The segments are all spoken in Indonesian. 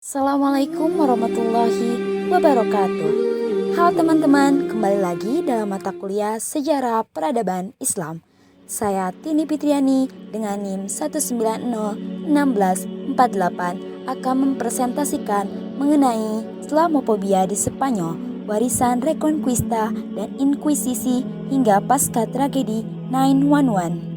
Assalamualaikum warahmatullahi wabarakatuh. Halo teman-teman, kembali lagi dalam mata kuliah Sejarah Peradaban Islam. Saya Tini Fitriani dengan NIM 1901648 akan mempresentasikan mengenai Islamofobia di Spanyol, warisan Reconquista dan Inkuisisi hingga pasca tragedi 911.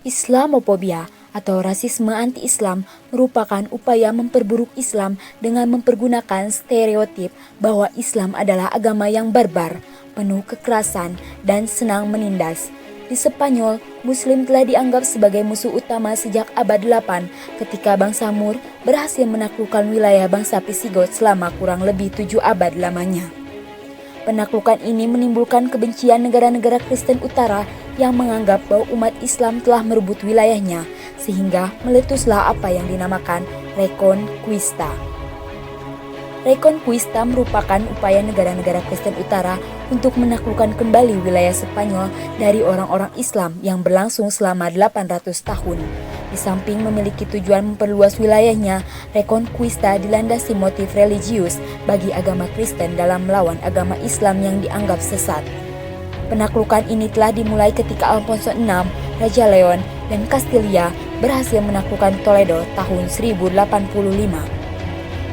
Islamofobia atau rasisme anti-Islam merupakan upaya memperburuk Islam dengan mempergunakan stereotip bahwa Islam adalah agama yang barbar, penuh kekerasan, dan senang menindas. Di Spanyol, Muslim telah dianggap sebagai musuh utama sejak abad 8 ketika bangsa Moor berhasil menaklukkan wilayah bangsa Visigot selama kurang lebih 7 abad lamanya. Penaklukan ini menimbulkan kebencian negara-negara Kristen Utara yang menganggap bahwa umat Islam telah merebut wilayahnya, sehingga meletuslah apa yang dinamakan Reconquista. Reconquista merupakan upaya negara-negara Kristen Utara untuk menaklukkan kembali wilayah Spanyol dari orang-orang Islam yang berlangsung selama 800 tahun. Di samping memiliki tujuan memperluas wilayahnya, Reconquista dilandasi motif religius bagi agama Kristen dalam melawan agama Islam yang dianggap sesat. Penaklukan ini telah dimulai ketika Alfonso VI, Raja Leon, dan Castilla berhasil menaklukkan Toledo tahun 1085.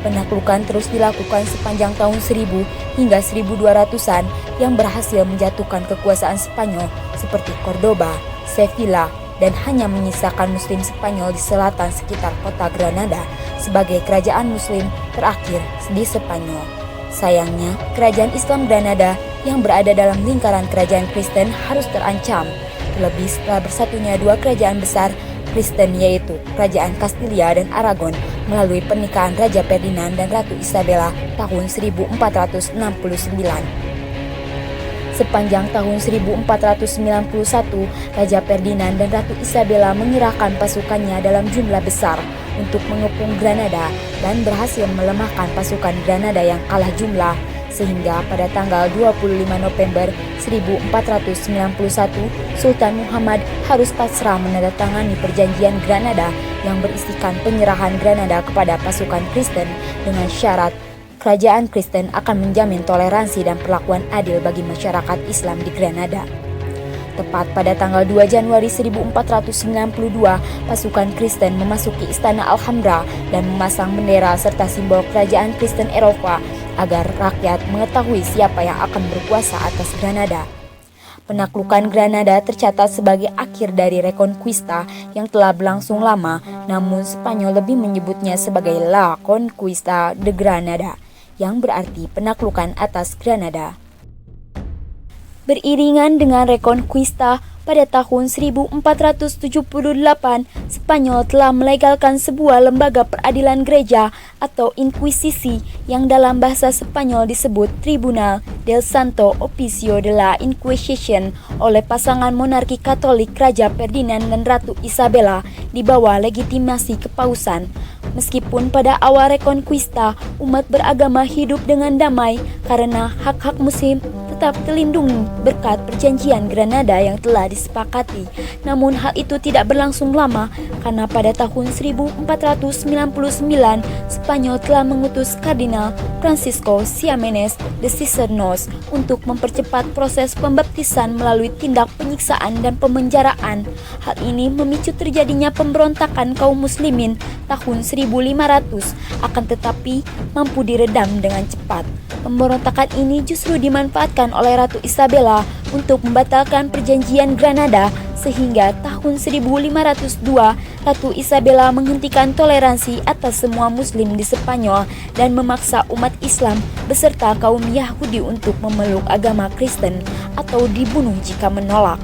Penaklukan terus dilakukan sepanjang tahun 1000 hingga 1200-an yang berhasil menjatuhkan kekuasaan Spanyol seperti Cordoba, Sevilla, dan hanya menyisakan Muslim Spanyol di selatan sekitar kota Granada sebagai kerajaan Muslim terakhir di Spanyol. Sayangnya, kerajaan Islam Granada yang berada dalam lingkaran kerajaan Kristen harus terancam, terlebih setelah bersatunya dua kerajaan besar Kristen yaitu Kerajaan Castilla dan Aragon melalui pernikahan Raja Ferdinand dan Ratu Isabella tahun 1469. Sepanjang tahun 1491, Raja Ferdinand dan Ratu Isabella mengerahkan pasukannya dalam jumlah besar untuk mengepung Granada dan berhasil melemahkan pasukan Granada yang kalah jumlah, sehingga pada tanggal 25 November 1491, Sultan Muhammad harus pasrah menandatangani perjanjian Granada yang berisikan penyerahan Granada kepada pasukan Kristen dengan syarat kerajaan Kristen akan menjamin toleransi dan perlakuan adil bagi masyarakat Islam di Granada. Tepat pada tanggal 2 Januari 1492, pasukan Kristen memasuki Istana Alhambra dan memasang bendera serta simbol kerajaan Kristen Eropa agar rakyat mengetahui siapa yang akan berkuasa atas Granada. Penaklukan Granada tercatat sebagai akhir dari Reconquista yang telah berlangsung lama, namun Spanyol lebih menyebutnya sebagai La Conquista de Granada, yang berarti penaklukan atas Granada. Beriringan dengan Reconquista, pada tahun 1478, Spanyol telah melegalkan sebuah lembaga peradilan gereja atau inkuisisi yang dalam bahasa Spanyol disebut Tribunal del Santo Oficio de la Inquisition oleh pasangan monarki Katolik Raja Ferdinand dan Ratu Isabella di bawah legitimasi kepausan. Meskipun pada awal Reconquista, umat beragama hidup dengan damai karena hak-hak muslim tetap terlindungi berkat perjanjian Granada yang telah disepakati. Namun hal itu tidak berlangsung lama karena pada tahun 1499 Spanyol telah mengutus Kardinal Francisco Ximenes de Cisneros untuk mempercepat proses pembaptisan melalui tindak penyiksaan dan pemenjaraan. Hal ini memicu terjadinya pemberontakan kaum muslimin tahun 1500, akan tetapi mampu diredam dengan cepat. Pemberontakan ini justru dimanfaatkan oleh Ratu Isabella untuk membatalkan perjanjian Granada, sehingga tahun 1502 Ratu Isabella menghentikan toleransi atas semua muslim di Spanyol dan memaksa umat Islam beserta kaum Yahudi untuk memeluk agama Kristen atau dibunuh jika menolak.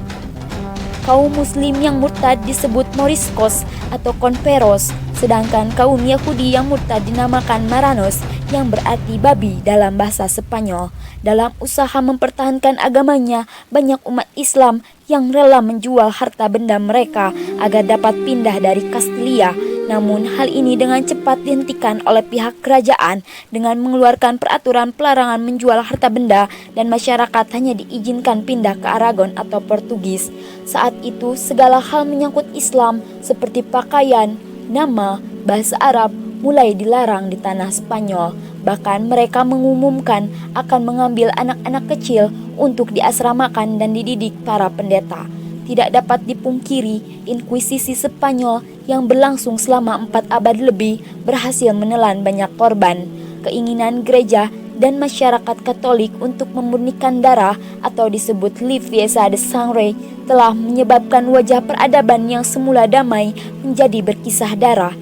Kaum muslim yang murtad disebut Moriscos atau Conversos, sedangkan kaum Yahudi yang murtad dinamakan Marranos yang berarti babi dalam bahasa Spanyol. Dalam usaha mempertahankan agamanya, banyak umat Islam yang rela menjual harta benda mereka agar dapat pindah dari Castilla Namun hal ini dengan cepat dihentikan oleh pihak kerajaan dengan mengeluarkan peraturan pelarangan menjual harta benda dan masyarakat hanya diizinkan pindah ke Aragon atau Portugis. Saat itu segala hal menyangkut Islam seperti pakaian, nama, bahasa Arab mulai dilarang di tanah Spanyol. Bahkan mereka mengumumkan akan mengambil anak-anak kecil untuk diasramakan dan dididik para pendeta. Tidak dapat dipungkiri, Inkuisisi Spanyol yang berlangsung selama 4 abad lebih berhasil menelan banyak korban. Keinginan gereja dan masyarakat Katolik untuk memurnikan darah atau disebut limpieza de sangre telah menyebabkan wajah peradaban yang semula damai menjadi berkisah darah.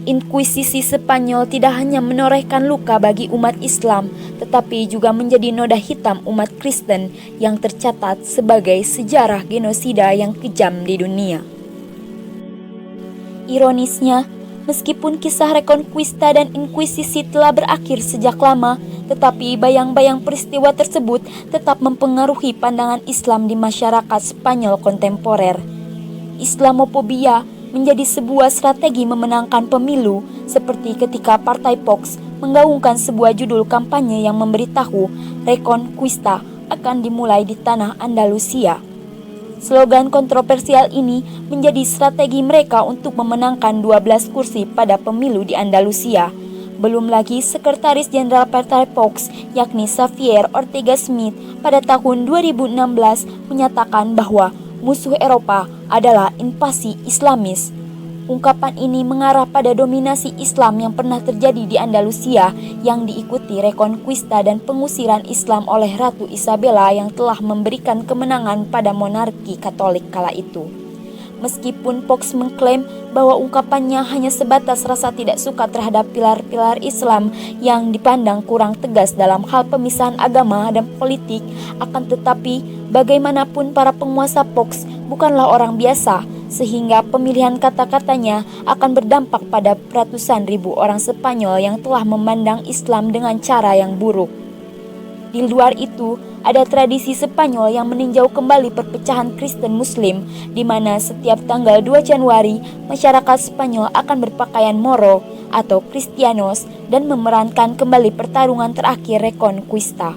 Inkuisisi Spanyol tidak hanya menorehkan luka bagi umat Islam, tetapi juga menjadi noda hitam umat Kristen yang tercatat sebagai sejarah genosida yang kejam di dunia. Ironisnya, meskipun kisah Reconquista dan Inkuisisi telah berakhir sejak lama, tetapi bayang-bayang peristiwa tersebut tetap mempengaruhi pandangan Islam di masyarakat Spanyol kontemporer. Islamofobia menjadi sebuah strategi memenangkan pemilu, seperti ketika Partai Vox menggaungkan sebuah judul kampanye yang memberitahu Reconquista akan dimulai di tanah Andalusia. Slogan kontroversial ini menjadi strategi mereka untuk memenangkan 12 kursi pada pemilu di Andalusia. Belum lagi Sekretaris Jenderal Partai Vox, yakni Xavier Ortega Smith, pada tahun 2016 menyatakan bahwa musuh Eropa adalah invasi Islamis. Ungkapan ini mengarah pada dominasi Islam yang pernah terjadi di Andalusia yang diikuti Reconquista dan pengusiran Islam oleh Ratu Isabella yang telah memberikan kemenangan pada monarki Katolik kala itu. Meskipun Vox mengklaim bahwa ungkapannya hanya sebatas rasa tidak suka terhadap pilar-pilar Islam yang dipandang kurang tegas dalam hal pemisahan agama dan politik, akan tetapi bagaimanapun para penguasa Vox bukanlah orang biasa, sehingga pemilihan kata-katanya akan berdampak pada ratusan ribu orang Spanyol yang telah memandang Islam dengan cara yang buruk. Di luar itu, ada tradisi Spanyol yang meninjau kembali perpecahan Kristen Muslim, di mana setiap tanggal 2 Januari, masyarakat Spanyol akan berpakaian moro atau Cristianos dan memerankan kembali pertarungan terakhir Reconquista.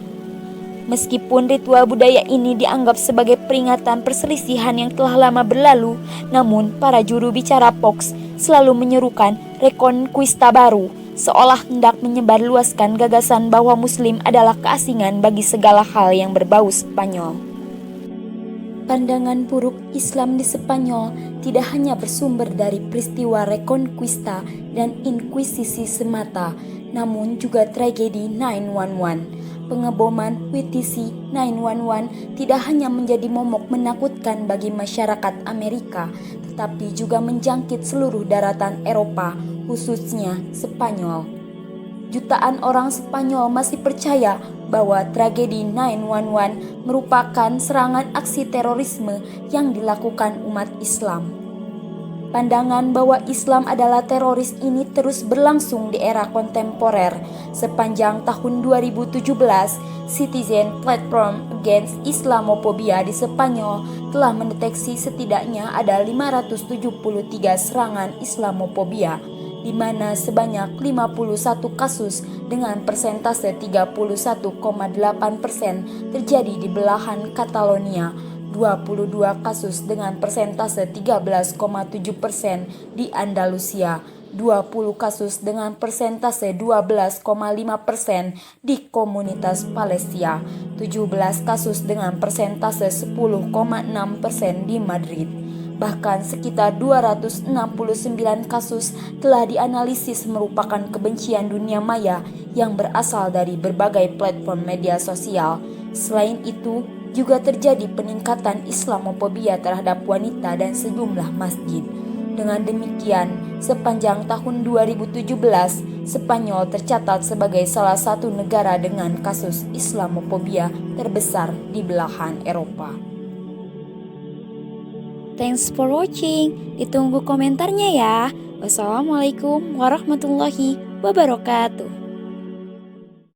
Meskipun ritual budaya ini dianggap sebagai peringatan perselisihan yang telah lama berlalu, namun para juru bicara Vox selalu menyerukan Reconquista baru, seolah hendak menyebarluaskan gagasan bahwa Muslim adalah keasingan bagi segala hal yang berbau Spanyol. Pandangan buruk Islam di Spanyol tidak hanya bersumber dari peristiwa Reconquista dan Inkuisisi semata, namun juga tragedi 9/11. Pengeboman WTC 9/11 tidak hanya menjadi momok menakutkan bagi masyarakat Amerika, tetapi juga menjangkit seluruh daratan Eropa, khususnya Spanyol. Jutaan orang Spanyol masih percaya bahwa tragedi 9/11 merupakan serangan aksi terorisme yang dilakukan umat Islam. Pandangan bahwa Islam adalah teroris ini terus berlangsung di era kontemporer. Sepanjang tahun 2017, Citizen Platform Against Islamophobia di Spanyol telah mendeteksi setidaknya ada 573 serangan Islamophobia, di mana sebanyak 51 kasus dengan persentase 31,8% terjadi di belahan Catalonia, 22 kasus dengan persentase 13,7% di Andalusia, 20 kasus dengan persentase 12,5% di Komunitas Valencia, 17 kasus dengan persentase 10,6% di Madrid. Bahkan sekitar 269 kasus telah dianalisis merupakan kebencian dunia maya yang berasal dari berbagai platform media sosial. Selain itu, juga terjadi peningkatan Islamophobia terhadap wanita dan sejumlah masjid. Dengan demikian, sepanjang tahun 2017, Spanyol tercatat sebagai salah satu negara dengan kasus Islamophobia terbesar di belahan Eropa. Thanks for watching. Ditunggu komentarnya ya. Wassalamualaikum warahmatullahi wabarakatuh.